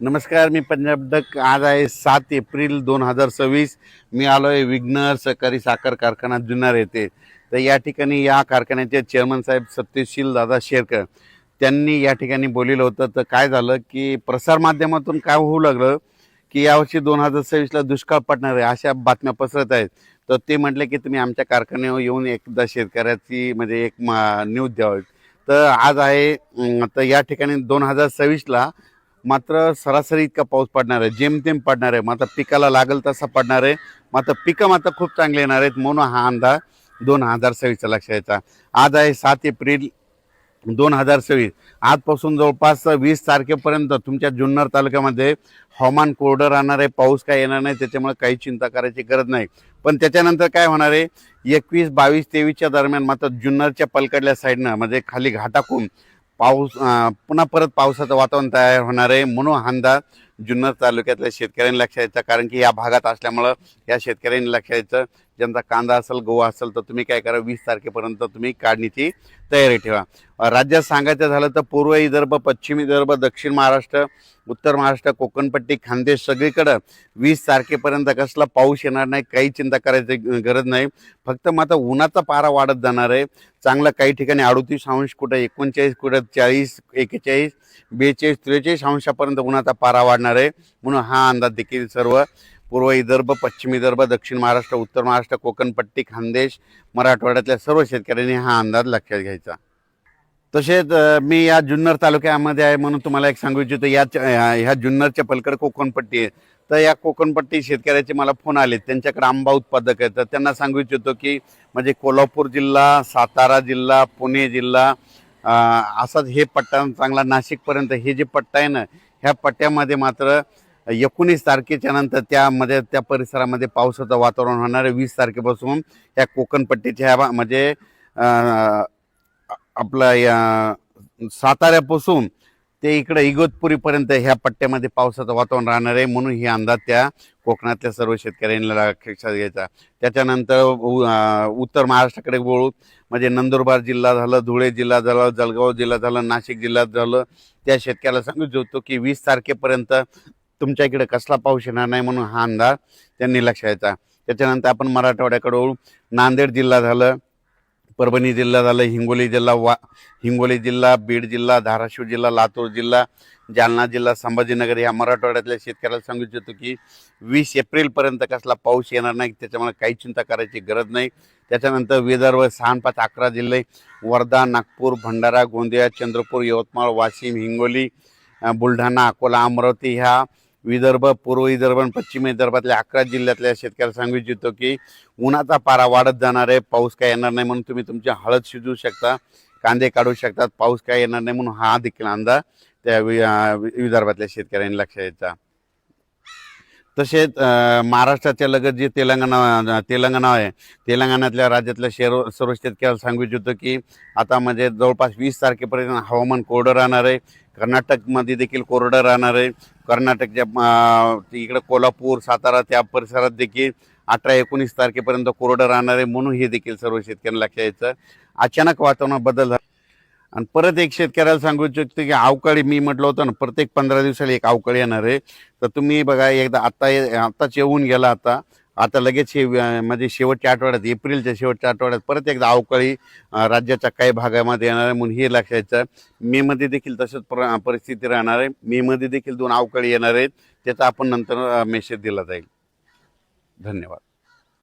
नमस्कार, मी पंजाब डक. आज आहे 7 एप्रिल 2026. मी आलो आहे विघ्नर सहकारी साखर कारखाना जुन्नर येथे. तर या ठिकाणी या कारखान्याचे चेअरमन साहेब सत्यशील दादा शेरकर त्यांनी या ठिकाणी बोललेलं होतं. तर काय झालं की प्रसारमाध्यमातून काय होऊ लागलं की यावर्षी 2026ला दुष्काळ पडणार आहे अशा बातम्या पसरत आहेत. तर ते म्हटले की तुम्ही आमच्या कारखान्यावर येऊन एकदा शेतकऱ्याची म्हणजे एक न्यूज द्यावी. तर आज आहे तर या ठिकाणी 2026ला मात्र सरासरी इतका पाऊस पडणार आहे, जेमतेम पडणार आहे. मात्र पिकाला लागल तसा पडणार आहे. मात्र पिकं मात्र खूप चांगले येणार आहेत म्हणून हा अंदाज 2026चा लक्षात यायचा. आज आहे 7 एप्रिल 2026. आजपासून जवळपास 20 तारखेपर्यंत तुमच्या जुन्नर तालुक्यामध्ये हवामान कोरडं राहणार आहे. पाऊस काय येणार नाही, त्याच्यामुळे काही चिंता करायची गरज नाही. पण त्याच्यानंतर काय होणार आहे, 21, 22, 23च्या दरम्यान मात्र जुन्नरच्या पलकडल्या साईडनं म्हणजे खाली घाटाकून पाऊस पुन्हा परत पावसाचं वातावरण तयार होणार आहे म्हणून हा अंदाज जुन्नर तालुक्यातल्या शेतकऱ्यांनी लक्षात यायचा. कारण की या भागात असल्यामुळं या शेतकऱ्यांनी लक्षात यायचं. ज्यांचा कांदा असेल, गहू असेल तर तुम्ही काय करा, 20 तारखेपर्यंत तुम्ही काढणीची तयारी ठेवा. राज्यात सांगायचं झालं तर पूर्व विदर्भ, पश्चिम विदर्भ, दक्षिण महाराष्ट्र, उत्तर महाराष्ट्र, कोकणपट्टी, खानदेश सगळीकडं 20 तारखेपर्यंत कसला पाऊस येणार नाही, काही चिंता करायची गरज नाही. फक्त मात्र उन्हाचा पारा वाढत जाणार आहे. चांगलं काही ठिकाणी 38 अंश, कुठं 39, कुठं 40, 41, 42, 43 अंशापर्यंत उन्हाचा पारा वाढणार आहे म्हणून हा अंदाज देखील सर्व पूर्व विदर्भ, पश्चिम विदर्भ, दक्षिण महाराष्ट्र, उत्तर महाराष्ट्र, कोकणपट्टी, खानदेश, मराठवाड्यातल्या सर्व शेतकऱ्यांनी हा अंदाज लक्षात घ्यायचा. तसेच मी या जुन्नर तालुक्यामध्ये आहे म्हणून तुम्हाला एक सांगू इच्छितो. ह्या जुन्नरच्या पलीकडे कोकणपट्टी आहे. तर या कोकणपट्टी शेतकऱ्याचे मला फोन आले, त्यांच्याकडे आंबा उत्पादक आहेत. तर त्यांना सांगू इच्छितो की म्हणजे कोल्हापूर जिल्हा, सातारा जिल्हा, पुणे जिल्हा, असाच हे पट्टा चांगला नाशिकपर्यंत हे जे पट्टा आहे ना, ह्या पट्ट्यामध्ये मात्र 19 तारखेच्या नंतर त्यामध्ये त्या परिसरामध्ये पावसाचं वातावरण होणार आहे. 20 तारखेपासून ह्या कोकणपट्टीच्या ह्या म्हणजे आपला या साताऱ्यापासून ते इकडे इगतपुरीपर्यंत ह्या पट्ट्यामध्ये पावसाचं वातावरण राहणार आहे म्हणून ही अंदाज त्या कोकणातल्या सर्व शेतकऱ्यांनी लक्षात घ्यायचा. त्याच्यानंतर उत्तर महाराष्ट्राकडे वळू म्हणजे नंदुरबार जिल्हा झालं, धुळे जिल्हा झालं, जळगाव जिल्हा झालं, नाशिक जिल्ह्यात झालं, त्या शेतकऱ्याला सांगू इच्छितो की 20 तारखेपर्यंत तुमच्या इकडे कसला पाऊस येणार नाही म्हणून हा अंदाज त्यांनी लक्षात घ्यायचा. त्याच्यानंतर आपण मराठवाड्याकडे वळू. नांदेड जिल्हा झालं, परभणी जिल्हा झालं, हिंगोली जिल्हा, बीड जिल्हा, धाराशिव जिल्हा, लातूर जिल्हा, जालना जिल्हा, संभाजीनगर या मराठवाड्यातल्या शेतकऱ्याला सांगू इच्छितो की 20 एप्रिलपर्यंत कसला पाऊस येणार नाही, त्याच्यामुळे काही चिंता करायची गरज नाही. त्याच्यानंतर विदर्भ 6, 5, 11 जिल्हे, वर्धा, नागपूर, भंडारा, गोंदिया, चंद्रपूर, यवतमाळ, वाशिम, हिंगोली, बुलढाणा, अकोला, अमरावती ह्या विदर्भ, पूर्व विदर्भ आणि पश्चिम विदर्भातल्या 11 जिल्ह्यातल्या शेतकऱ्याला सांगू इच्छितो की उन्हाचा पारा वाढत जाणार आहे. पाऊस काय येणार नाही म्हणून तुम्ही तुमची हळद शिजवू शकता, कांदे काढू शकतात. पाऊस काय येणार नाही म्हणून हा देखील अंदाज त्या विदर्भातल्या शेतकऱ्यांनी लक्षात यायचा. तसेच महाराष्ट्राच्या लगत जे तेलंगणा आहे, तेलंगणातल्या राज्यातल्या सर्व शेतकऱ्याला सांगू इच्छितो की आता म्हणजे जवळपास 20 तारखेपर्यंत हवामान कोरडं राहणार आहे. कर्नाटकमध्ये देखील कोरडं राहणार आहे. कर्नाटकच्या इकडे कोल्हापूर, सातारा त्या परिसरात देखील 18, 19 तारखेपर्यंत कोरडं राहणार आहे म्हणून हे देखील सर्व शेतकऱ्यांना लक्षात यायचं. अचानक वातावरणात बदल झाला. आणि परत एक शेतकऱ्याला सांगू इच्छितो की अवकाळी, मी म्हटलं होतं ना प्रत्येक 15 दिवसाला एक अवकाळी येणार आहे. तर तुम्ही बघा, एकदा आत्ताच येऊन गेला, आता लगेच हे म्हणजे शेवटच्या आठवड्यात, एप्रिलच्या शेवटच्या आठवड्यात परत एकदा अवकाळी राज्याच्या काही भागामध्ये येणार आहे म्हणून हे लक्षात यायचं. मेमध्ये देखील तसंच परिस्थिती राहणार आहे. मेमध्ये देखील 2 अवकाळी येणार आहेत. त्याचा आपण नंतर मेसेज दिला जाईल. धन्यवाद.